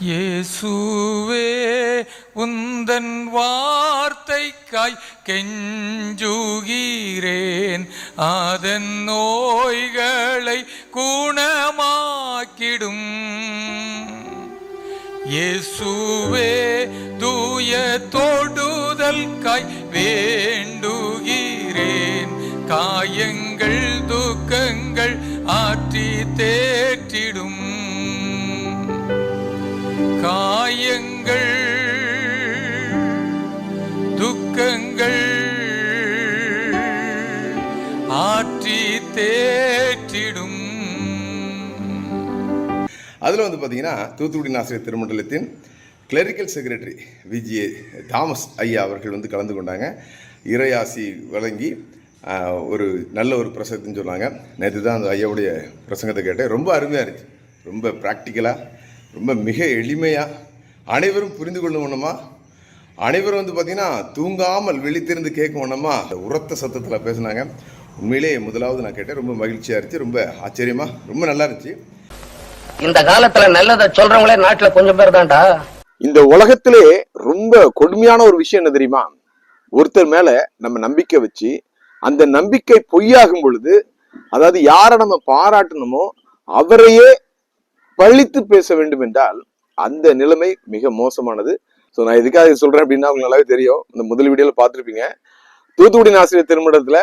இயேசுவே உந்தன் வார்த்தைக்காய் கெஞ்சுகிறேன், அதன் நோய்களை குணமாக்கிடும். இயேசுவே தூய தொடுதல்காய் வேண்டுகிறேன், காயங்கள் துக்கங்கள் ஆற்றி தேற்றிடும். காயங்கள் துக்கங்கள் ஆற்றி தேற்றிடும். அதில் வந்து பார்த்தீங்கன்னா தூத்துக்குடி ஆசிரியர் திருமண்டலத்தின் கிளரிக்கல் செக்ரட்டரி விஜே தாமஸ் ஐயா அவர்கள் வந்து கலந்து கொண்டாங்க. இறையாசி வழங்கி ஒரு நல்ல ஒரு பிரசங்கத்தின்னு சொன்னாங்க. நேற்று தான் அந்த ஐயாவுடைய பிரசங்கத்தை கேட்டேன். ரொம்ப அருமையாக இருந்துச்சு. ரொம்ப ப்ராக்டிக்கலாக, ரொம்ப மிக எளிமையாக, அனைவரும் புரிந்து கொள்ளணுமா, அனைவரும் வந்து பார்த்திங்கன்னா தூங்காமல் விழித்திருந்து கேட்கணுமா உரத்த சத்தத்தில் பேசினாங்க. உண்மையிலே முதலாவது நான் கேட்டேன், ரொம்ப மகிழ்ச்சியாக இருந்துச்சு, ரொம்ப ஆச்சரியமாக, ரொம்ப நல்லா இருந்துச்சு. இந்த காலத்துல நல்லதை சொல்றவங்களே நாட்டுல கொஞ்சம் பேர் தான்டா. இந்த உலகத்திலே ரொம்ப கொடுமையான ஒரு விஷயம் என்ன தெரியுமா? ஒருத்தர் மேல நம்ம நம்பிக்கை வச்சு அந்த நம்பிக்கை பொய்யாகும் பொழுது, அதாவது யாரை நம்ம பாராட்டணுமோ அவரையே பழித்து பேச வேண்டும் என்றால் அந்த நிலைமை மிக மோசமானது. ஸோ நான் எதுக்காக சொல்றேன் அப்படின்னா உங்களுக்கு நல்லாவே தெரியும். இந்த முதல் வீடியோல பார்த்துருப்பீங்க. தூத்துக்குடி ஆசிரியர் திருமணத்துல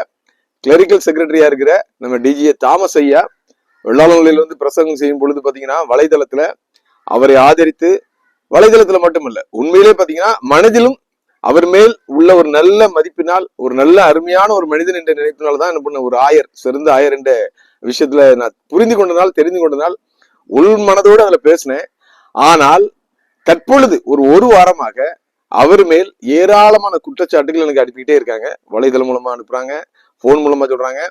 கிளரிக்கல் செக்ரட்டரியா இருக்கிற நம்ம டிஜிஏ தாமஸ் ஐயா வெள்ளாளங்களில் வந்து பிரசங்கம் செய்யும் பொழுது பாத்தீங்கன்னா வலைதளத்துல அவரை ஆதரித்து, வலைதளத்துல மட்டுமல்ல உண்மையிலே பாத்தீங்கன்னா மனதிலும் அவர் மேல் உள்ள ஒரு நல்ல மதிப்பினால், ஒரு நல்ல அருமையான ஒரு மனிதன் என்ற நினைப்பினால்தான் என்ன பண்ண, ஒரு ஆயர், சிறந்த ஆயர் என்ற விஷயத்துல நான் புரிந்து கொண்டனால், தெரிந்து கொண்டனால் உள் மனதோடு அதுல பேசினேன். ஆனால் தற்பொழுது ஒரு வாரமாக அவர் மேல் ஏராளமான குற்றச்சாட்டுகள் எனக்கு அனுப்பிக்கிட்டே இருக்காங்க. வலைதளம் மூலமா அனுப்புறாங்க, போன் மூலமா சொல்றாங்க.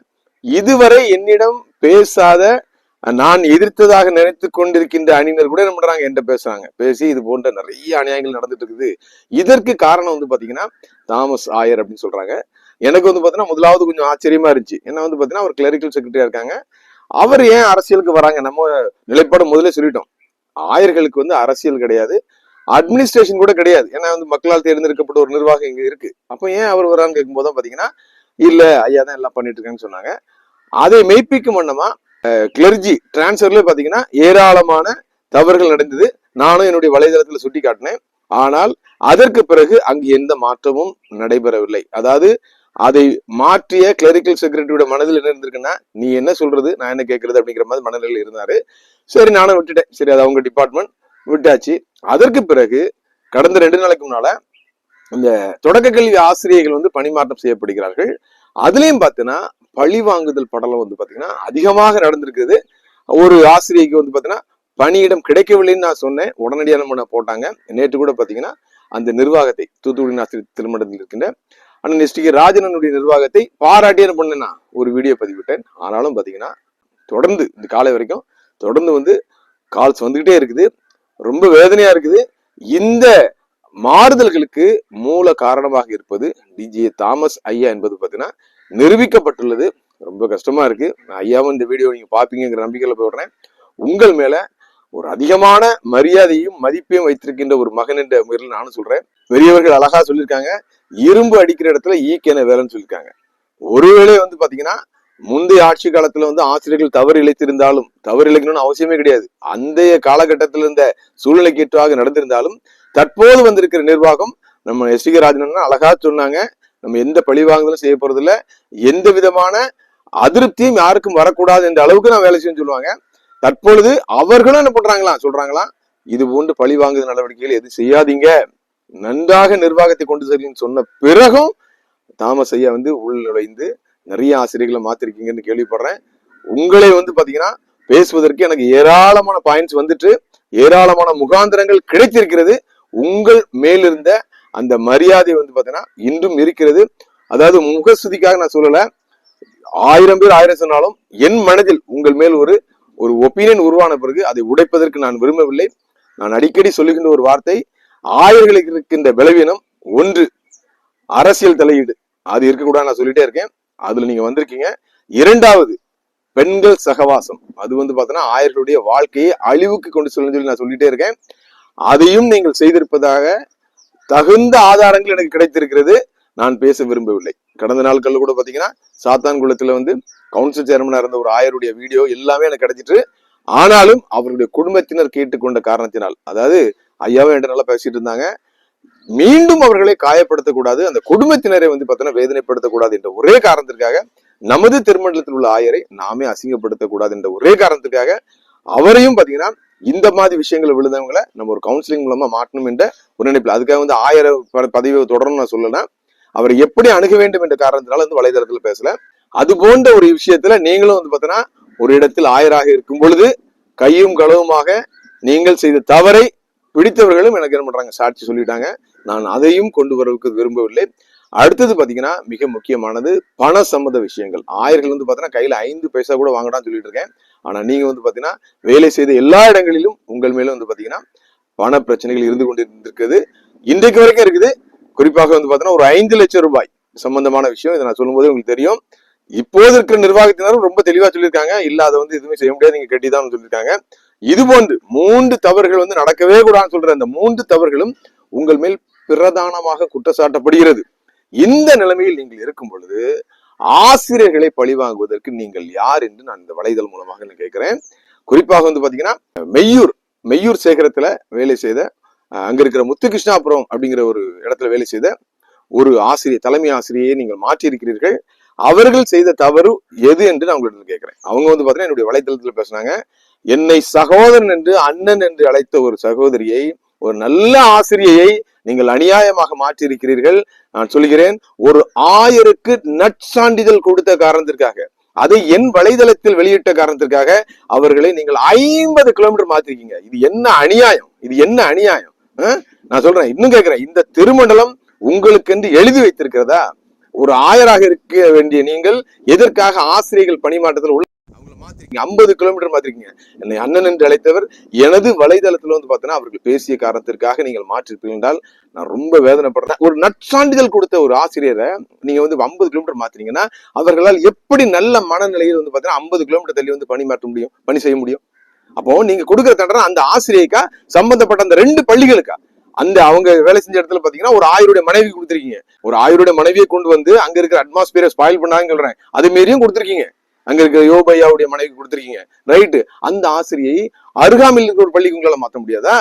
இதுவரை என்னிடம் பேசாத, நான் எதிர்த்ததாக நினைத்து கொண்டிருக்கின்ற அணியினர் கூட என்ன பண்றாங்க, என்கிட்ட பேசுறாங்க. பேசி இது போன்ற நிறைய அநியாயங்கள் நடந்துட்டு இருக்குது. இதற்கு காரணம் வந்து பாத்தீங்கன்னா தாமஸ் ஆயர் அப்படின்னு சொல்றாங்க. எனக்கு வந்து பாத்தீங்கன்னா முதலாவது கொஞ்சம் ஆச்சரியமா இருந்துச்சு. ஏன்னா வந்து பாத்தீங்கன்னா அவர் கிளரிக்கல் செக்ரட்டரியா இருக்காங்க. அவர் ஏன் அரசியலுக்கு வராங்க? நம்ம நிலைப்பாடு முதல்ல சொல்லிட்டோம். ஆயர்களுக்கு வந்து அரசியல் கிடையாது, அட்மினிஸ்ட்ரேஷன் கூட கிடையாது. ஏன்னா வந்து மக்களால் தேர்ந்தெடுக்கப்பட்ட ஒரு நிர்வாகம் இங்க இருக்கு. அப்ப ஏன் அவர் வரான்னு கேட்கும்போது தான் பாத்தீங்கன்னா இல்ல ஐயா தான் எல்லாம் பண்ணிட்டு இருக்காங்கன்னு சொன்னாங்க. அதை மெய்ப்பிக்கும் வண்ணமா கிளர்ஜி டிரான்ஸ்ஃபர்ல பாத்தீங்கன்னா ஏராளமான தவறுகள் நடந்தது. நானும் என்னுடைய வலைதளத்துல சுட்டி காட்டினேன். ஆனால் அதற்கு பிறகு அங்கு எந்த மாற்றமும் நடைபெறவில்லை. அதாவது அதை மாற்றிய கிளரிக்கல் செக்ரட்டரியோட மனதில் என்ன இருந்திருக்குன்னா, நீ என்ன சொல்றது நான் என்ன கேட்கறது அப்படிங்கிற மாதிரி மனநிலையில் இருந்தாரு. சரி நானும் விட்டுட்டேன். சரி அது அவங்க டிபார்ட்மெண்ட், விட்டாச்சு. அதற்கு பிறகு கடந்த 2 நாளைக்கு முன்னால இந்த தொடக்க கல்வி ஆசிரியர்கள் வந்து பணிமாற்றம் செய்யப்படுகிறார்கள். அதுலயும் பாத்தீங்கன்னா பழி வாங்குதல் படலம் வந்து பாத்தீங்கன்னா அதிகமாக நடந்திருக்குது. ஒரு ஆசிரியைக்கு வந்து பாத்தீங்கன்னா பணியிடம் கிடைக்கவில்லைன்னு நான் சொன்னேன். உடனடியாக நம்ம போட்டாங்க. நேற்று கூட பாத்தீங்கன்னா அந்த நிர்வாகத்தை, தூத்துக்குடி ஆசிரியர் திருமணத்தில் இருக்கின்ற அண்ணன் எஸ்டிகே ராஜனுடைய நிர்வாகத்தை பாராட்டி என்ன பண்ணேன்னா ஒரு வீடியோ பதிவிட்டேன். ஆனாலும் பாத்தீங்கன்னா தொடர்ந்து இந்த காலை வரைக்கும் தொடர்ந்து வந்து கால்ஸ் வந்துகிட்டே இருக்குது. ரொம்ப வேதனையா இருக்குது. இந்த மாறுதல்களுக்கு மூல காரணமாக இருப்பது டிஜிஏ தாமஸ் ஐயா என்பது பாத்தீங்கன்னா நிரூபிக்கப்பட்டுள்ளது. ரொம்ப கஷ்டமா இருக்கு. நான் ஐயாவும் இந்த வீடியோ நீங்க பாப்பீங்கிற நம்பிக்கையில போடுறேன். உங்கள் மேல ஒரு அதிகமான மரியாதையும் மதிப்பையும் வைத்திருக்கின்ற ஒரு மகன் என்ற முறையில் நானும் சொல்றேன். பெரியவர்கள் அழகா சொல்லியிருக்காங்க, இரும்பு அடிக்கிற இடத்துல ஈக்கென வேலைன்னு சொல்லியிருக்காங்க. ஒருவேளை வந்து பாத்தீங்கன்னா முந்தைய ஆட்சி காலத்துல வந்து ஆசிரியர்கள் தவறு இழைத்திருந்தாலும், தவறு இழைக்கணும்னு அவசியமே கிடையாது, அந்த காலகட்டத்தில் இருந்த சூழ்நிலைக்கு ஏற்றாக நடந்திருந்தாலும் தற்போது வந்திருக்கிற நிர்வாகம் நம்ம எஸ்டிகே ராஜன் அழகா சொன்னாங்க, நம்ம எந்த பழி வாங்குதலும் செய்ய போறது இல்ல, எந்த விதமான அதிருப்தியும் யாருக்கும் வரக்கூடாது என்ற அளவுக்கு நான் வேலை செய்யணும்னு சொல்லுவாங்க. தற்பொழுது அவர்களும் என்ன சொல்றாங்களா, இது போன்று பழி வாங்குதல் நடவடிக்கைகள் எதுவும் செய்யாதீங்க, நன்றாக நிர்வாகத்தை கொண்டு செல்லுன்னு சொன்ன பிறகும் தாமஸ் ஐயா வந்து உள் நுழைந்து நிறைய ஆசிரியர்களை மாத்திருக்கீங்கன்னு கேள்விப்படுறேன். உங்களை வந்து பாத்தீங்கன்னா பேசுவதற்கு எனக்கு ஏராளமான பாயிண்ட்ஸ் வந்துட்டு, ஏராளமான முகாந்திரங்கள் கிடைத்திருக்கிறது. உங்கள் மேலிருந்த அந்த மரியாதை வந்து பாத்தீங்கன்னா இன்றும் இருக்கிறது. அதாவது முகஸ்துதிக்காக நான் சொல்லல, 1000 பேர் 1000 சொன்னாலும் என் மனதில் உங்கள் மேல் ஒரு ஒப்பீனியன் உருவான பிறகு அதை உடைப்பதற்கு நான் விரும்பவில்லை. நான் அடிக்கடி சொல்லுகின்ற ஒரு வார்த்தை, ஆயர்களுக்கு இருக்கின்ற பலவீனம் ஒன்று அரசியல் தலையீடு, அது இருக்கக்கூடாது நான் சொல்லிட்டே இருக்கேன். அதுல நீங்க வந்திருக்கீங்க. இரண்டாவது பெண்கள் சகவாசம், அது வந்து பாத்தீங்கன்னா ஆயர்களுடைய வாழ்க்கையை அழிவுக்கு கொண்டு சொல்லி நான் சொல்லிட்டே இருக்கேன். அதையும் நீங்கள் செய்திருப்பதாக தகுந்த ஆதாரங்கள் எனக்கு கிடைத்திருக்கிறது. நான் பேச விரும்பவில்லை. கடந்த நாட்கள்ல கூட பாத்தீங்கன்னா சாத்தான்குளத்துல வந்து கவுன்சில் சேர்மனா இருந்த ஒரு ஆயருடைய வீடியோ எல்லாமே எனக்கு கிடைச்சிட்டு, ஆனாலும் அவருடைய குடும்பத்தினர் கேட்டுக்கொண்ட காரணத்தினால், அதாவது ஐயாவும் என்கிட்ட நல்லா பேசிட்டு இருந்தாங்க, மீண்டும் அவர்களை காயப்படுத்தக்கூடாது, அந்த குடும்பத்தினரை வந்து பார்த்தீங்கன்னா வேதனைப்படுத்தக்கூடாது என்ற ஒரே காரணத்திற்காக, நமது திருமண்டலத்தில் உள்ள ஆயரை நாமே அசிங்கப்படுத்தக்கூடாது என்ற ஒரே காரணத்திற்காக அவரையும் பாத்தீங்கன்னா இந்த மாதிரி விஷயங்களை விழுந்தவங்களை நம்ம ஒரு கவுன்சிலிங் மூலமா மாற்றணும் என்ற ஒரு நினைப்பில், அதுக்காக வந்து ஆயர பதவியை தொடரணும் நான் சொல்லல, அவரை எப்படி அணுக வேண்டும் என்ற காரணத்தினால வந்து வலைதளத்துல பேசல. அது போன்ற ஒரு விஷயத்துல நீங்களும் வந்து பாத்தீங்கன்னா ஒரு இடத்தில் ஆயராக இருக்கும் பொழுது கையும் களவுமாக நீங்கள் செய்த தவறை பிடித்தவர்களும் எனக்கு என்ன பண்றாங்க, சாட்சி சொல்லிட்டாங்க. நான் அதையும் கொண்டு வரவுக்கு விரும்பவில்லை. அடுத்தது பாத்தீங்கன்னா மிக முக்கியமானது பண சம்மந்த விஷயங்கள். ஆயர்கள் வந்து பாத்தீங்கன்னா கையில 5 பைசா கூட வாங்கடான்னு சொல்லிட்டு இருக்கேன். ஆனா நீங்க வந்து பாத்தீங்கன்னா வேலை செய்த எல்லா இடங்களிலும் உங்கள் மேல வந்து பாத்தீங்கன்னா பண பிரச்சனைகள் இருந்து கொண்டிருக்கிறது, இன்றைக்கு வரைக்கும் இருக்குது. குறிப்பாக வந்து பாத்தீங்கன்னா ஒரு 5 லட்சம் ரூபாய் சம்பந்தமான விஷயம். இதை நான் சொல்லும்போது உங்களுக்கு தெரியும். இப்போது இருக்கிற நிர்வாகத்தினரும் ரொம்ப தெளிவா சொல்லியிருக்காங்க, இல்ல அதை வந்து எதுவுமே செய்ய முடியாது, நீங்க கட்டிதான் சொல்லியிருக்காங்க. இது போன்று 3 தவறுகள் வந்து நடக்கவே கூடாதுன்னு சொல்ற அந்த 3 தவறுகளும் உங்கள் மேல் பிரதானமாக குற்றச்சாட்டப்படுகிறது. இந்த நிலைமையில் நீங்கள் இருக்கும் பொழுது ஆசிரியர்களை பழிவாங்குவதற்கு நீங்கள் யார் என்று நான் இந்த வலைதளம் மூலமாக கேட்கிறேன். குறிப்பாக வந்து பாத்தீங்கன்னா மெய்யூர் சேகரத்துல வேலை செய்த, அங்க இருக்கிற முத்துகிருஷ்ணாபுரம் அப்படிங்கிற ஒரு இடத்துல வேலை செய்த ஒரு ஆசிரியர், தலைமை ஆசிரியை நீங்கள் மாற்றி இருக்கிறீர்கள். அவர்கள் செய்த தவறு எது என்று நான் உங்களிடம் கேட்கிறேன். அவங்க வந்து பாத்தீங்கன்னா என்னுடைய வலைதளத்துல பேசினாங்க, என்னை சகோதரன் என்று அண்ணன் என்று அழைத்த ஒரு சகோதரியை, ஒரு நல்ல ஆசிரியை நீங்கள் அநியாயமாக மாற்றி இருக்கிறீர்கள். நான் சொல்கிறேன், ஒரு ஆயருக்கு நற்சான்றிதழ் கொடுத்த காரணத்திற்காக, அதை என் வலைதளத்தில் வெளியிட்ட காரணத்திற்காக அவர்களை நீங்கள் 50 கிலோமீட்டர் மாத்திருக்கீங்க. இது என்ன அநியாயம், இது என்ன அநியாயம்? நான் சொல்றேன், இன்னும் கேட்கிறேன், இந்த திருமண்டலம் உங்களுக்கு என்று எழுதி வைத்திருக்கிறதா? ஒரு ஆயராக இருக்க வேண்டிய நீங்கள் எதற்காக ஆசிரியர்கள் பணிமாற்றத்தில் உள்ள 50 கிலோமீட்டர் மாத்திருக்கீங்க? என்னை அண்ணன் என்று அழைத்தவர் எனது வலைதளத்துல வந்து பாத்தீங்கன்னா அவர்கள் பேசிய காரணத்திற்காக நீங்கள் மாற்றிருப்பீர்கள் என்றால் நான் ரொம்ப வேதனைப்படுறேன். ஒரு நற்சான்றிதழ் கொடுத்த ஒரு ஆசிரியரை நீங்க வந்து 50 கிலோமீட்டர் மாத்தினீங்கன்னா அவர்களால் எப்படி நல்ல மனநிலையில் வந்து பாத்தீங்கன்னா 50 கிலோமீட்டர் தள்ளி வந்து பணி மாற்ற முடியும், பணி செய்ய முடியும்? அப்போ நீங்க கொடுக்குற தண்டனை அந்த ஆசிரியக்கா, சம்பந்தப்பட்ட அந்த 2 பள்ளிகளுக்கா? அந்த அவங்க வேலை செஞ்ச இடத்துல பாத்தீங்கன்னா ஒரு ஆயருடைய மனைவி கொடுத்திருக்கீங்க. ஒரு ஆயருடைய மனைவியை கொண்டு வந்து அங்க இருக்கிற அட்மாஸ்பியரை ஸ்பாயில் பண்ணாங்கன்னு சொல்றேன், அது மாரியும் கொடுத்திருக்கீங்க. அங்க இருக்கிற யோபையாவுடைய மனைவி கொடுத்திருக்கீங்க, ரைட்டு. அந்த ஆசிரியை அருகாமையில் இருக்கிற ஒரு பள்ளிக்கு உங்களால மாற்ற முடியாதா?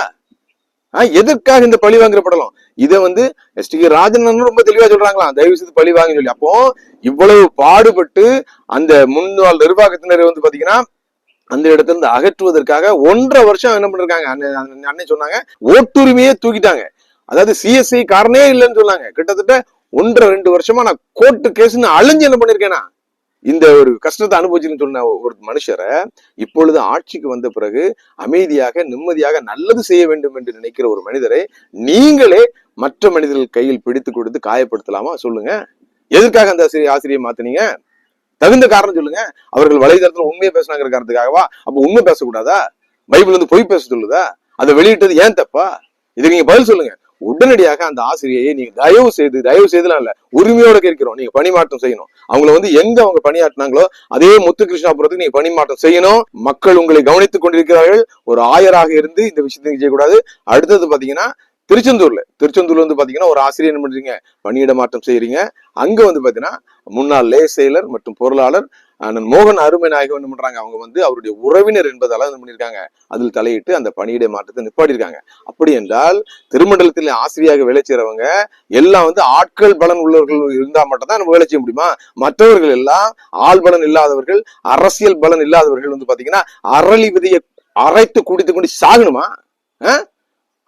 எதற்காக இந்த பழி வாங்குற படலம்? இதை வந்து எஸ்.டி.கே. ராஜன் ரொம்ப தெளிவா சொல்றாங்களா, தயவு செய்து பழி வாங்க சொல்லி. அப்போ இவ்வளவு பாடுபட்டு அந்த முன்னாள் நிர்வாகத்தினர் வந்து பாத்தீங்கன்னா அந்த இடத்துல இருந்து அகற்றுவதற்காக 1.5 வருஷம் என்ன பண்ணிருக்காங்க, அன்னை சொன்னாங்க, ஓட்டுரிமையே தூக்கிட்டாங்க. அதாவது சிஎஸ்ஐ காரணே இல்லைன்னு சொன்னாங்க. கிட்டத்தட்ட 1.5-2 வருஷமா நான் கோர்ட்டு கேஸ்ன்னு அழிஞ்சு என்ன பண்ணிருக்கேன்னா இந்த ஒரு கஷ்டத்தை அனுபவிச்சுன்னு சொன்ன ஒரு மனுஷரை இப்பொழுது ஆட்சிக்கு வந்த பிறகு அமைதியாக நிம்மதியாக நல்லது செய்ய வேண்டும் என்று நினைக்கிற ஒரு மனிதரை நீங்களே மற்ற மனிதர்கள் கையில் பிடித்து கொடுத்து காயப்படுத்தலாமா? சொல்லுங்க. எதற்காக அந்த ஆசிரியை மாத்தினீங்க? தகுந்த காரணம் சொல்லுங்க. அவர்கள் வலைதளத்துல உண்மையை பேசினாங்கிற காரணத்துக்காகவா? அப்ப உண்மை பேசக்கூடாதா? பைபிள் வந்து பொய் பேச சொல்லுதா? அதை வெளியிட்டது ஏன் தப்பா? இதுக்கு நீங்க பதில் சொல்லுங்க. உடனடியாக அந்த ஆசிரியை நீங்க தயவு செய்துலாம் இல்ல, உரிமையோட கேட்கிறோம், நீங்க பணிமாற்றம் செய்யணும். அவங்கள வந்து எங்க அவங்க பணியாற்றினாங்களோ அதே முத்துகிருஷ்ணாபுரத்துக்கு நீங்க பணிமாற்றம் செய்யணும். மக்கள் உங்களை கவனித்துக் கொண்டிருக்கிறார்கள். ஒரு ஆயராக இருந்து இந்த விஷயத்தை செய்யக்கூடாது. அடுத்தது பாத்தீங்கன்னா திருச்செந்தூர்ல வந்து பாத்தீங்கன்னா ஒரு ஆசிரியர் என்ன பண்றீங்க, பணியிட மாற்றம் செய்யறீங்க. அங்க வந்து பாத்தீங்கன்னா முன்னாள் லே செயலர் மற்றும் பொருளாளர் அண்ணன் மோகன் அருமை நாயகம் என்ன பண்றாங்க, அவங்க வந்து அவருடைய உறவினர் என்பதால என்ன பண்ணிருக்காங்க, அதில் தலையிட்டு அந்த பணியிட மாற்றத்தை நிப்பாட்டிருக்காங்க. அப்படி என்றால் திருமண்டலத்தில் ஆசிரியாக வேலை செய்யறவங்க எல்லாம் வந்து ஆட்கள் பலன் உள்ளவர்கள் இருந்தா மட்டும் தான் நம்ம வேலை செய்ய முடியுமா? மற்றவர்கள் எல்லாம் ஆள் பலன் இல்லாதவர்கள், அரசியல் பலன் இல்லாதவர்கள் வந்து பாத்தீங்கன்னா அரளி விதையை அரைத்து குடித்து கொண்டு சாகணுமா?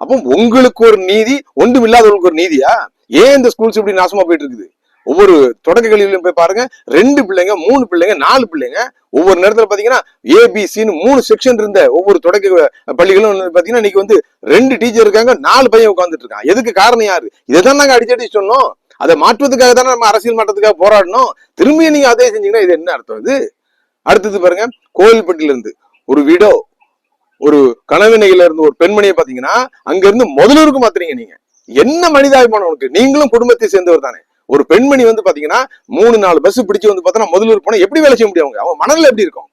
அப்போ உங்களுக்கு ஒரு நீதி, ஒன்றும் இல்லாதவங்களுக்கு ஒரு நீதியா? ஏன் இந்த ஸ்கூல்ஸ் இப்படி நாசமா போயிட்டு இருக்குது? ஒவ்வொரு தொடக்க கல்வியிலும் போய் பாருங்க, 2 பிள்ளைங்க 3 பிள்ளைங்க 4 பிள்ளைங்க ஒவ்வொரு நேரத்துல பாத்தீங்கன்னா ஏபிசின்னு 3 செக்ஷன் இருந்த ஒவ்வொரு தொடக்க பள்ளிகளும் பாத்தீங்கன்னா இன்னைக்கு வந்து 2 டீச்சர் இருக்காங்க, 4 பையன் உட்கார்ந்துட்டு இருக்கான். எதுக்கு காரணம் யாரு? இதைதான் நாங்க அடிச்சடி சொன்னோம். அதை மாற்றுவதற்காக தானே நம்ம அரசியல் மாற்றத்துக்காக போராடணும். திரும்பியும் நீங்க அதே செஞ்சீங்கன்னா இது என்ன அர்த்தம்? இது அடுத்தது பாருங்க, கோவில்பட்டியில இருந்து ஒரு வீடோ ஒரு கனவினையில இருந்து ஒரு பெண்மணியை பாத்தீங்கன்னா அங்க இருந்து முதலூருக்கு மாத்துறீங்க. நீங்க என்ன மனிதாபிமானம் உனக்கு? நீங்களும் குடும்பத்தை சேர்ந்தவர் தானே. ஒரு பெண்மணி வந்து பாத்தீங்கன்னா 3-4 பஸ் பிடிச்சு வந்து பாத்தீங்கன்னா முதலூர் போனா எப்படி வேலை செய்ய முடியும்? அவங்க மனநிலை எப்படி இருக்கும்?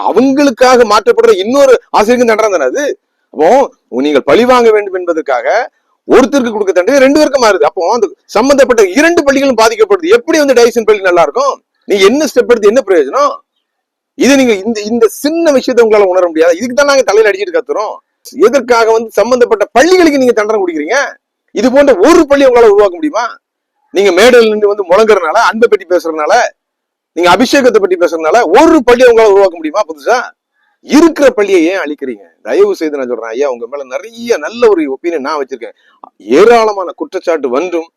அவங்களுக்காக மாற்றப்படுற இன்னொரு ஆசிரியருக்கு தண்டனை தானே அது. அப்போ நீங்கள் பழி வாங்க வேண்டும் என்பதற்காக ஒருத்தருக்கு கொடுக்க தண்டனை 2 பேருக்கு மாறுது. அப்போ அந்த சம்பந்தப்பட்ட 2 பள்ளிகளும் பாதிக்கப்படுது. எப்படி வந்து டைசன் பள்ளி நல்லா இருக்கும்? நீங்க என்ன ஸ்டெப் எடுத்து என்ன பிரயோஜனம்? இது நீங்க இந்த சின்ன விஷயத்தை உங்களால உணர முடியாது. இதுக்கு தான் நாங்க தலையில அடிச்சுட்டு கத்துறோம். எதற்காக வந்து சம்பந்தப்பட்ட பள்ளிகளுக்கு நீங்க தண்டனை கொடுக்குறீங்க? இது போன்ற ஒரு பள்ளி உங்களால உருவாக்க முடியுமா? நீங்க மேடையில் நின்று வந்து முழங்குறதுனால, அன்பை பற்றி பேசுறதுனால, நீங்க அபிஷேகத்தை பற்றி பேசுறதுனால ஒரு பள்ளியை உங்களால உருவாக்க முடியுமா? புதுசா இருக்கிற பள்ளியை ஏன் அழிக்கிறீங்க? தயவு செய்து நான் சொல்றேன், ஐயா உங்க மேல நிறைய நல்ல ஒரு ஒப்பீனியன் நான் வச்சிருக்கேன். ஏராளமான குற்றச்சாட்டு வந்தும்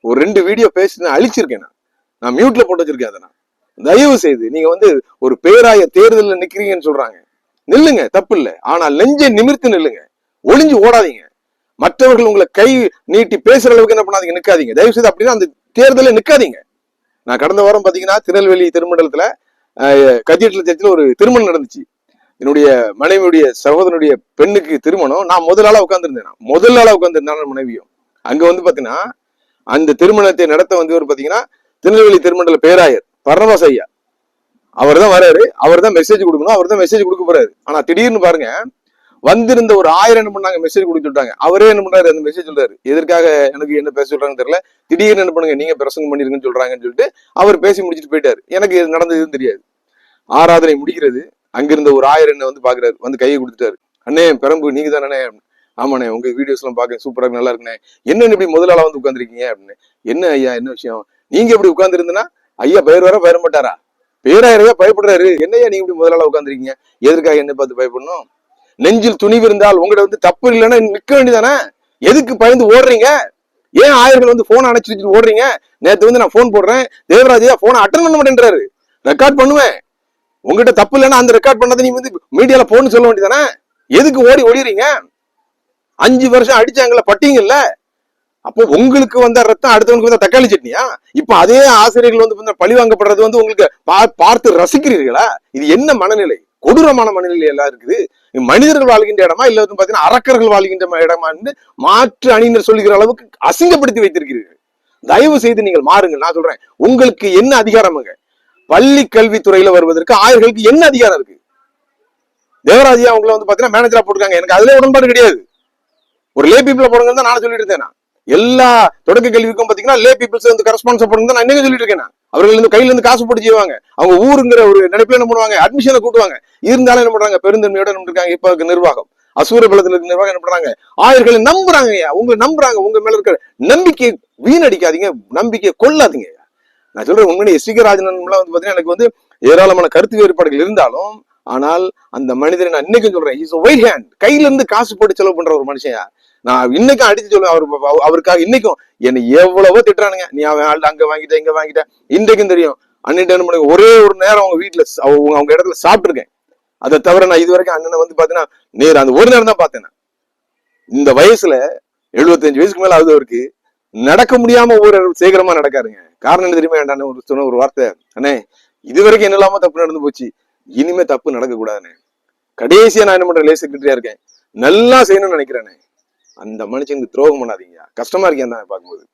ஒரு 2 வீடியோ பேசி அழிச்சிருக்கேன். நான் மியூட்ல போட்டு வச்சிருக்கேன். அதை நான் தயவு செய்து நீங்க வந்து ஒரு பேராய தேர்தலில் நிக்கிறீங்கன்னு சொல்றாங்க, நில்லுங்க, தப்பு இல்லை. ஆனால் நெஞ்சை நிமிர்த்து நில்லுங்க, ஒளிஞ்சு ஓடாதீங்க. மற்றவர்கள் உங்களை கை நீட்டி பேசுற அளவுக்கு என்ன பண்ணாதீங்க, நிக்காதீங்க. தயவு செய்து அப்படின்னா அந்த தேர்தலில் நிக்காதீங்க. நான் கடந்த வாரம் பாத்தீங்கன்னா திருநெல்வேலி திருமண்டலத்துல கத்தீட்ரல் சர்ச்சில் ஒரு திருமணம் நடந்துச்சு. என்னுடைய மனைவியுடைய சகோதரனுடைய பெண்ணுக்கு திருமணம். நான் முதல் ஆளா உட்கார்ந்துருந்தேன் மனைவியும். அங்க வந்து பாத்தீங்கன்னா அந்த திருமணத்தை நடத்த வந்து பாத்தீங்கன்னா திருநெல்வேலி திருமண்டல பேராயர் பரவாஸ் ஐயா அவர் தான் வராரு. அவர் தான் மெசேஜ் கொடுக்கணும், அவர் தான் மெசேஜ் கொடுக்க போறாரு. ஆனா திடீர்னு பாருங்க வந்திருந்த ஒரு 1000 என்ன பண்ணாங்க, மெசேஜ் கொடுத்து விட்டாங்க. அவரே என்ன பண்றாரு, அந்த மெசேஜ் சொல்றாரு, எதற்காக எனக்கு என்ன பேச சொல்றாங்கன்னு தெரியல, திடீர்னு என்ன பண்ணுங்க நீங்க பிரசங்கம் பண்ணிருங்கன்னு சொல்றாங்கன்னு சொல்லிட்டு அவர் பேசி முடிச்சுட்டு போயிட்டாரு. எனக்கு நடந்ததுன்னு தெரியாது. ஆராதனை முடிக்கிறது, அங்கிருந்த ஒரு 1000 என்ன வந்து பாக்குறாரு, வந்து கையை கொடுத்துட்டாரு. அண்ணே பெரம்பு நீங்க தானே? ஆமாண்ணே, உங்க வீடியோஸ் எல்லாம் பாக்க சூப்பரா நல்லா இருக்குண்ணே. என்ன இப்படி முதலாளா வந்து உட்காந்துருக்கீங்க அப்படின்னு. என்ன ஐயா என்ன விஷயம்? நீங்க இப்படி உட்கார்ந்து இருந்தனா ஐயா பெயர் வர பெயர மாட்டாரா? பேராயிரவே பயப்படுறாரு. என்னையா நீங்க இப்படி முதலாளா உட்காந்துருக்கீங்க? எதற்காக என்ன பார்த்து பயப்படணும்? நெஞ்சில் துணிவு இருந்தால் உங்கள்ட்ட வந்து தப்பு இல்லைன்னா நிக்க வேண்டியதானே? எதுக்கு பயந்து ஓடுறீங்க? ஏன் ஆயர்கள் வந்து போன் அணைச்சிட்டு ஓடுறீங்க? நேற்று வந்து நான் போன் போடுறேன், தேவராஜையா போனை அட்டன் பண்ண மாட்டேன்றாரு. ரெக்கார்ட் பண்ணுவேன், உங்ககிட்ட தப்பு இல்லைன்னா அந்த ரெக்கார்ட் பண்ணதை நீ வந்து மீடியால போன்னு சொல்ல வேண்டியதானே? எதுக்கு ஓடிறீங்க? 5 வருஷம் அடிச்சாங்கல்ல, பட்டீங்கல்ல. அப்போ உங்களுக்கு வந்த ரத்தம் அடுத்தவங்களுக்கு வந்த தக்காளி சட்னியா? இப்ப அதே ஆசிரியர்கள் வந்து பழி வாங்கப்படுறது வந்து உங்களுக்கு பார்த்து ரசிக்கிறீர்களா? இது என்ன மனநிலை? கொடூரமான மனநிலை எல்லாம் இருக்குது. மனிதர்கள் வாழ்கின்ற இடமா இல்ல வந்து பாத்தீங்கன்னா அரக்கர்கள் வாழ்கின்ற இடமா மாற்று அணியினர் சொல்லுகிற அளவுக்கு அசிங்கப்படுத்தி வைத்திருக்கிறீர்கள். தயவு செய்து நீங்கள் மாறுங்கள். நான் சொல்றேன், உங்களுக்கு என்ன அதிகாரமுங்க? பள்ளி கல்வித்துறையில வருவதற்கு ஆயர்களுக்கு என்ன அதிகாரம் இருக்கு? தேவராஜியா அவங்களை வந்து பாத்தீங்கன்னா மேனேஜரா போட்டுருக்காங்க. எனக்கு அதுல உடன்பாடு கிடையாது. ஒரு லே பீப்புள போடுங்க தான் நான் சொல்லிட்டு இருந்தேன். எல்லா தொடக்க கல்விக்கும் பாத்தீங்கன்னா லே பீப்புள்ஸ் வந்து கரஸ்பான்ஸ் போடுங்க தான் நான் இன்னைக்கு சொல்லிட்டு இருக்கேன். அவர்கள் வந்து கையில இருந்து காசு போட்டு செய்வாங்க. அவங்க ஊருங்கிற ஒரு நினைப்புல என்ன பண்ணுவாங்க, அட்மிஷனை கூட்டுவாங்க. இருந்தாலும் என்ன பண்றாங்க, பெருந்தன்மையோட இருக்காங்க. இப்ப நிர்வாகம் அசூரபலத்துல இருக்க நிர்வாகம் என்ன பண்றாங்க, ஆயர்களை நம்புறாங்க. உங்களை நம்புறாங்க. உங்க மேல இருக்கிற நம்பிக்கையை வீணடிக்காதீங்க, நம்பிக்கையை கொள்ளாதீங்க. நான் சொல்றேன், உண்மையிலே எஸ்.வி.கே. ராஜன் எல்லாம் வந்து பாத்தீங்கன்னா எனக்கு வந்து ஏராளமான கருத்து வேறுபாடுகள் இருந்தாலும், ஆனால் அந்த மனிதரை நான் இன்னைக்கும் சொல்றேன், இஸ் ஒயிட் ஹேண்ட். கையில இருந்து காசு போட்டு செலவு பண்ற ஒரு மனுஷன். நான் இன்னைக்கும் அடிச்சு சொல்லுவேன், அவருக்காக இன்னைக்கும் என்னை எவ்வளவோ திட்டுறானுங்க, நீ அவன் அங்க வாங்கிட்ட இங்க வாங்கிட்ட. இன்றைக்கும் தெரியும், அண்ணன் என்ன பண்ணுங்க, ஒரே ஒரு நேரம் அவங்க வீட்டுல அவங்க இடத்துல சாப்பிட்டுருக்கேன். அதை தவிர நான் இது வரைக்கும் அண்ணனை வந்து பாத்தீங்கன்னா நேர் அந்த ஒரு நேரம் தான் பார்த்தேன். இந்த வயசுல 75 வயசுக்கு மேல ஆகுது, அவருக்கு நடக்க முடியாம ஒரு சீக்கிரமா நடக்காருங்க. காரணம் என்ன தெரியுமா? ஏன்டானே சொன்ன ஒரு வார்த்தை, அண்ணே இது வரைக்கும் என்ன இல்லாம தப்பு நடந்து போச்சு, இனிமே தப்பு நடக்க கூடாதுண்ணே. கடைசியா நான் என்ன பண்றேன், லே செக்ரட்டரியா இருக்கேன், நல்லா செய்யணும்னு நினைக்கிறேனே. அந்த மனுஷனுக்கு துரோகம் பண்ணாதீங்க. கஷ்டமா இருக்கேன் தான் பார்க்கும்போது.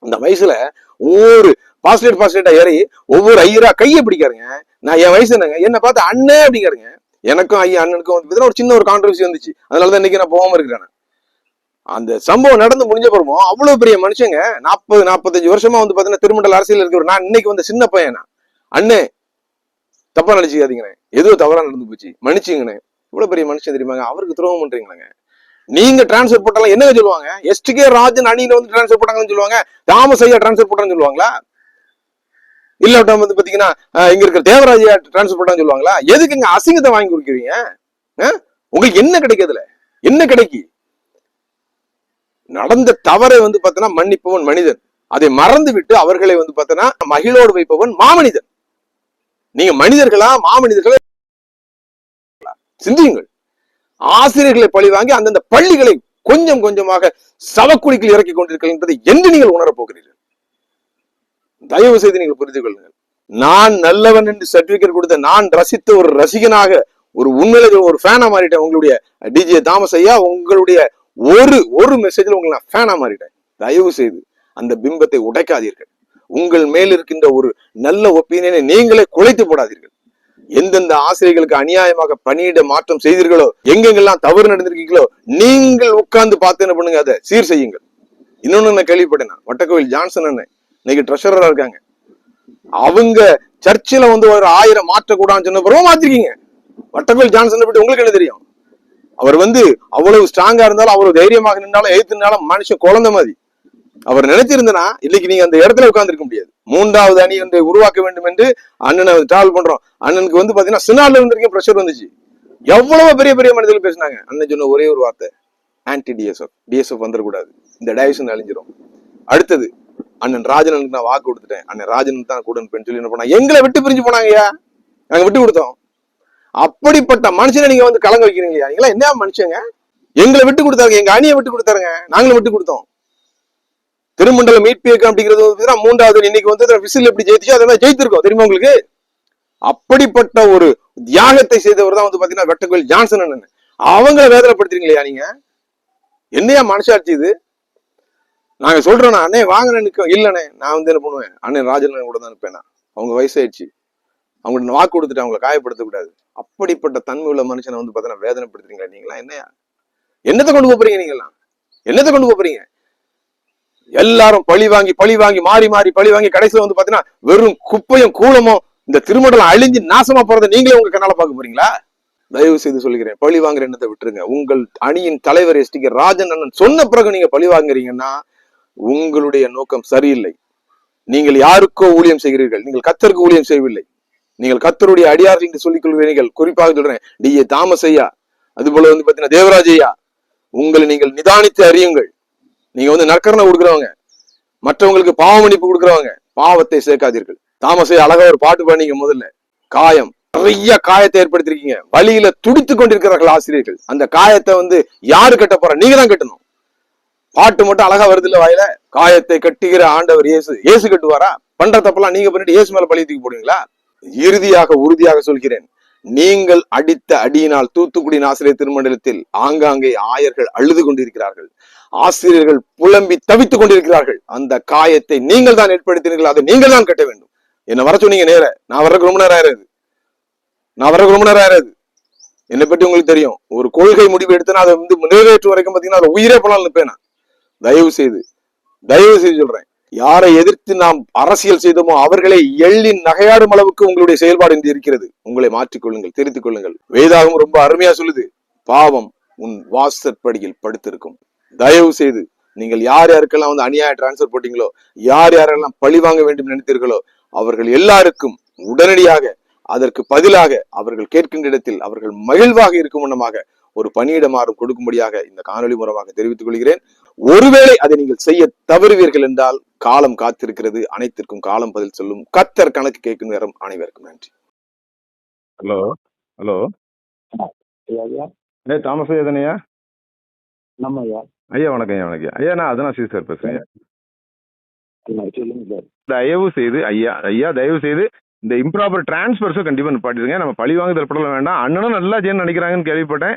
அந்த வயசுல ஒவ்வொரு பாஸ்டேட்டா ஏறி ஒவ்வொரு ஐயரா கையை பிடிக்காருங்க. நான் என் வயசு என்னங்க, என்ன பார்த்து அண்ணே அப்படிங்காருங்க. எனக்கும் ஐயா அண்ணனுக்கும் வந்து ஒரு சின்ன ஒரு கான்ட்ரவர்சி வந்துச்சு. அதனாலதான் இன்னைக்கு நான் போகாம இருக்கிறேன். அந்த சம்பவம் நடந்து முடிஞ்ச பிறகு அவ்வளவு பெரிய மனுஷங்க 40-45 வருஷமா வந்து பாத்தீங்கன்னா திருமண்டல அரசியல் இருக்கிற நான் இன்னைக்கு வந்து சின்ன பையனா, அண்ணே தப்பா நினைச்சுக்காதீங்கண்ணே, ஏதோ தவறா நடந்து போச்சு மன்னிச்சுங்கண்ணே. இவ்வளவு பெரிய மனுஷன் தெரியுமாங்க, அவருக்கு துரோகம் பண்றீங்களாங்க. நீங்க டிரான்ஸ்பர் போட்டாலும் என்னங்க சொல்லுவாங்க, எஸ்.கே. ராஜன் அணியில வந்து டிரான்ஸ்பர் போட்டாங்கன்னு சொல்லுவாங்க, தாமஸ் ஐயா டிரான்ஸ்பர் போட்டான்னு சொல்லுவாங்களா? இல்ல வந்து பாத்தீங்கன்னா இங்க இருக்கிற தேவராஜா டிரான்ஸ்பர் போட்டான்னு சொல்லுவாங்களா? எதுக்கு இங்க அசிங்கத்தை வாங்கி கொடுக்குறீங்க? உங்களுக்கு என்ன கிடைக்கிறதுல என்ன கிடைக்கு? நடந்த தவறை வந்து பாத்தீங்கன்னா மன்னிப்பவன் மனிதன், அதை மறந்து விட்டு அவர்களை வந்து பாத்தீங்கன்னா மகிழோடு வைப்பவன் மாமனிதன். நீங்க மனிதர்களா மாமனிதர்களா சிந்தியுங்கள். ஆசிரியர்களை பழி வாங்கி அந்தந்த பள்ளிகளை கொஞ்சம் கொஞ்சமாக சவக்குழிக்குள் இறக்கி கொண்டிருக்கிறது என்பதை என்று நீங்கள் உணரப் போகிறீர்கள். தயவு செய்து நீங்கள் புரிந்து கொள்ளுங்கள். நான் நல்லவன் என்று சர்டிபிகேட் கொடுத்த நான் ரசித்த ஒரு ரசிகனாக, ஒரு உண்மையில ஒரு ஃபேனா மாறிட்டேன். உங்களுடைய டிஜே தாமஸ் ஐயா, உங்களுடைய ஒரு மெசேஜ்ல உங்களை நான் ஃபேனா மாறிட்டேன். தயவு செய்து அந்த பிம்பத்தை உடைக்காதீர்கள். உங்கள் மேல் இருக்கின்ற ஒரு நல்ல ஒப்பீனியனை நீங்களே குலைத்து போடாதீர்கள். எந்தெந்த ஆசிரியர்களுக்கு அநியாயமாக பணியிட மாற்றம் செய்தீர்களோ, எங்கெங்கெல்லாம் தவறு நடந்திருக்கீங்களோ, நீங்கள் உட்கார்ந்து பார்த்து என்ன பண்ணுங்க, அதை சீர் செய்யுங்கள். இன்னொன்னு நான் கேள்விப்பட்டேன், வட்டக்கோவில் ஜான்சன் அண்ணன் இன்னைக்கு ட்ரெஷரரா இருக்காங்க. அவங்க சர்ச்சில் ஒரு 1000 மாற்றக்கூடாதுன்னு சொன்ன பிறகு மாத்திருக்கீங்க. வட்டக்கோவில் ஜான்சன் பற்றி உங்களுக்கு என்ன தெரியும்? அவர் அவ்வளவு ஸ்ட்ராங்கா இருந்தாலும், அவ்வளவு தைரியமாக நின்றாலும், எதிர்த்துனாலும் மனுஷன் குழந்தை மாதிரி. அவர் நினைச்சிருந்தனா இன்னைக்கு நீங்க அந்த இடத்துல உட்கார்ந்து இருக்க முடியாது. 3வது அணி ஒன்றை உருவாக்க வேண்டும் என்று அண்ணனை டிராவல் பண்றோம். அண்ணனுக்கு பாத்தீங்கன்னா சினால இருந்திருக்கேன், பிரஷர் வந்துச்சு. எவ்வளவு பெரிய பெரிய மனிதர்கள் பேசினாங்க. அண்ணன் சொன்ன ஒரே ஒரு வார்த்தை, ஆன்டி டிஎஸ்எஃப் வந்துடக்கூடாது, இந்த டைவர்ஷன் அழிஞ்சிரும். அடுத்தது அண்ணன் ராஜனுக்கு நான் வாக்கு கொடுத்துட்டேன், அண்ணன் ராஜன் தான் கூட சொல்லி என்ன பண்ணாங்க, எங்களை விட்டு பிரிஞ்சு போனாங்கய்யா, நாங்க விட்டு கொடுத்தோம். அப்படிப்பட்ட மனுஷனை நீங்க கலங்க வைக்கிறீங்களா? நீங்களா என்ன மனுஷங்க? எங்களை விட்டு கொடுத்தாருங்க, எங்க அணியை விட்டு கொடுத்தாருங்க, நாங்களும் விட்டு கொடுத்தோம். திருமண்டலம் மீட்பு இயக்கம் அப்படிங்கிறது 3வது இன்னைக்கு விசில் எப்படி ஜெயிச்சு அதை ஜெயித்திருக்கோம் தெரியுமா உங்களுக்கு? அப்படிப்பட்ட ஒரு தியாகத்தை செய்தவர் தான் பாத்தீங்கன்னா வட்டக்கோவில் ஜான்சன் அண்ணன். அவங்கள வேதனைப்படுத்துறீங்களா நீங்க? என்னையா மனசாட்சி இது? நாங்க சொல்றோம், அண்ணே வாங்க நிற்கும் இல்லண்ணே, நான் என்ன பண்ணுவேன், அண்ணன் ராஜன் கூட தான் இருப்பேன். அவங்க வயசாயிடுச்சு, அவங்களுக்கு வாக்கு கொடுத்துட்டு அவங்களை காயப்படுத்த கூடாது. அப்படிப்பட்ட தன்மை உள்ள மனுஷனை பாத்தீங்கன்னா வேதனைப்படுத்துறீங்களா நீங்களா? என்னையா என்னத்தை கொண்டு போறீங்க? நீங்களாம் என்னத்தை கொண்டு போறீங்க? எல்லாரும் பழி வாங்கி மாறி பழி வாங்கி கடைசியில பாத்தீங்கன்னா வெறும் குப்பையும் கூலமும் இந்த திருமண்டலம் அழிஞ்சு நாசமா போறதை நீங்களே உங்க கண்ணால பார்க்க போறீங்களா? தயவு செய்து சொல்லிக்கிறேன், பழி வாங்குற எண்ணத்தை விட்டுருங்க. உங்கள் அணியின் தலைவர் எஸ்டிகே ராஜன் அண்ணன் சொன்ன பிறகு நீங்க பழி வாங்குறீங்கன்னா உங்களுடைய நோக்கம் சரியில்லை. நீங்கள் யாருக்கோ ஊழியம் செய்கிறீர்கள், நீங்கள் கர்த்தருக்கு ஊழியம் செய்யவில்லை. நீங்கள் கர்த்தருடைய அடியார்கள் என்று சொல்லிக் கொள்கிறீர்கள். குறிப்பாக சொல்றேன், டி.ஏ. தாமஸ் ஐயா, அது போல பாத்தீங்கன்னா தேவராஜ் ஐயா, உங்களை நீங்கள் நிதானித்து அறியுங்கள். நீங்க நற்கரணை கொடுக்குறவங்க, மற்றவங்களுக்கு பாவ மன்னிப்பு கொடுக்குறவங்க, பாவத்தை சேர்க்காதீர்கள். தாமஸை அழகா ஒரு பாட்டு பாடினீங்க. முதல்ல காயம், நிறைய காயத்தை ஏற்படுத்திருக்கீங்க. வழியில துடித்துக் கொண்டிருக்கிறார்கள் ஆசிரியர்கள். அந்த காயத்தை யாரு கட்ட போற? நீங்க தான் கட்டணும். பாட்டு மட்டும் அழகா வருது இல்ல வாயில, காயத்தை கட்டுகிற ஆண்டவர் இயேசு கட்டுவாரா? பண்ற தப்பெல்லாம் நீங்க பண்ணிட்டு இயேசு மேல பழி தூக்கி போடுவீங்களா? இறுதியாக உறுதியாக சொல்கிறேன், நீங்கள் அடித்த அடியினால் தூத்துக்குடி ஆசிரியர் திருமண்டலத்தில் ஆங்காங்கே ஆயர்கள் அழுது கொண்டிருக்கிறார்கள், ஆசிரியர்கள் புலம்பி தவித்துக் கொண்டிருக்கிறார்கள். அந்த காயத்தை நீங்கள் தான் ஏற்படுத்தினீர்கள், அதை நீங்கள் தான் கட்ட வேண்டும். என்ன வர சொன்னீங்க நேர, நான் வர்றதுக்கு ரொம்ப நேரம் ஆயிராது. என்னை பற்றி உங்களுக்கு தெரியும். ஒரு கொள்கை முடிவு எடுத்தனா அதை நிறைவேற்று வரைக்கும் பாத்தீங்கன்னா அதை உயிரே போனாலும் நிற்பேன். தயவு செய்து சொல்றேன், யாரை எதிர்த்து நாம் அரசியல் செய்தோமோ அவர்களை எள்ளி நகையாடும் அளவுக்கு உங்களுடைய செயல்பாடு இன்று இருக்கிறது. உங்களை மாற்றிக்கொள்ளுங்கள், திருத்திக் கொள்ளுங்கள். வேதாகம் ரொம்ப அருமையா சொல்லுது, பாவம் உன் வாசற்படியில் படுத்திருக்கும். தயவு செய்து நீங்கள் யார் யாருக்கெல்லாம் அநியாய டிரான்ஸ்பர் போட்டீங்களோ, யார் யாரெல்லாம் பழி வாங்க வேண்டும் நினைத்தீர்களோ, அவர்கள் எல்லாருக்கும் உடனடியாக அதற்கு பதிலாக அவர்கள் கேட்கின்ற இடத்தில் அவர்கள் மகிழ்வாக இருக்கும் வண்ணமாக ஒரு பணியிட மாறும் கொடுக்கும்படியாக இந்த காணொலி மூலமாக தெரிவித்துக் கொள்கிறேன். ஒருவேளை அதை நீங்கள் செய்ய தவறுவீர்கள் என்றால் காலம் காத்திருக்கிறது, அனைத்திற்கும் காலம் பதில் சொல்லும். கர்த்தர் கணக்கு கேட்கும் நேரம். அனைவருக்கும் நன்றி. ஹலோ தாமஸ் ஐயா தானேயா? ஐயா வணக்கம் ஐயா, நான் அதெல்லாம் சார் பேசுறேன். தயவு செய்து இந்த இம்ப்ராப்பர் டிரான்ஸ்பர்ஸும் கண்டிப்பா நிப்பாட்டிடுங்க. நம்ம பழி வாங்குதல் படலாம் வேண்டாம். அண்ணனும் நல்லா செய்யணும்னு நினைக்கிறாங்கன்னு கேள்விப்பட்டேன்.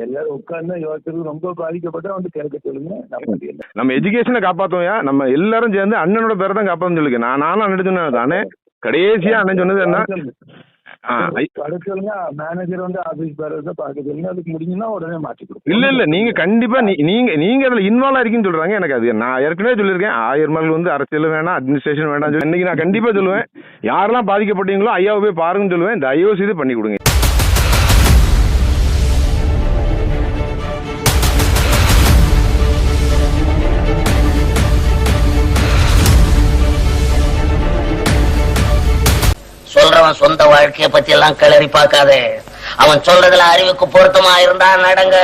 எல்லாரும் உட்கார்ந்து யோசிச்சு ரொம்ப பாதிக்கப்பட்ட கேட்க சொல்லுங்க. நம்ம எஜுகேஷனை காப்பாத்தோம்யா, நம்ம எல்லாரும் சேர்ந்து அண்ணனோட பேரை தான் காப்பான்னு சொல்லுங்க. நானும் அண்ணன் சொன்னேன் தானே, கடைசியா அண்ணன் சொன்னது என்ன, மேனேஜர் ஆபீஸ் பேரத பார்க்க சொல்லுங்க. அதுக்கு முடிஞ்சுன்னா உடனே மாற்றி கொடுக்கும். இல்ல நீங்க கண்டிப்பா நீங்க அதுல இன்வால்வ் ஆயிருக்கீங்கன்னு சொல்றாங்க. எனக்கு அது நான் ஏற்கனவே சொல்லியிருக்கேன், 1000 மைல் அரசியல் வேணாம், அட்மினிஸ்ட்ரேஷன் வேண்டாம் சொல்லி இன்னைக்கு நான் கண்டிப்பா சொல்லுவேன். யாரெல்லாம் பாதிக்கப்பட்டீங்களோ ஐயாவை போய் பாருங்கன்னு சொல்லுவேன். தயவு செய்து பண்ணி கொடுங்க. சொல்றவன் சொந்த வாழ்க்கைய பத்தி எல்லாம் கிளறி பார்க்காதே. அவன் சொல்றதுல அறிவுக்கு பொருத்தமா இருந்தா நடங்க.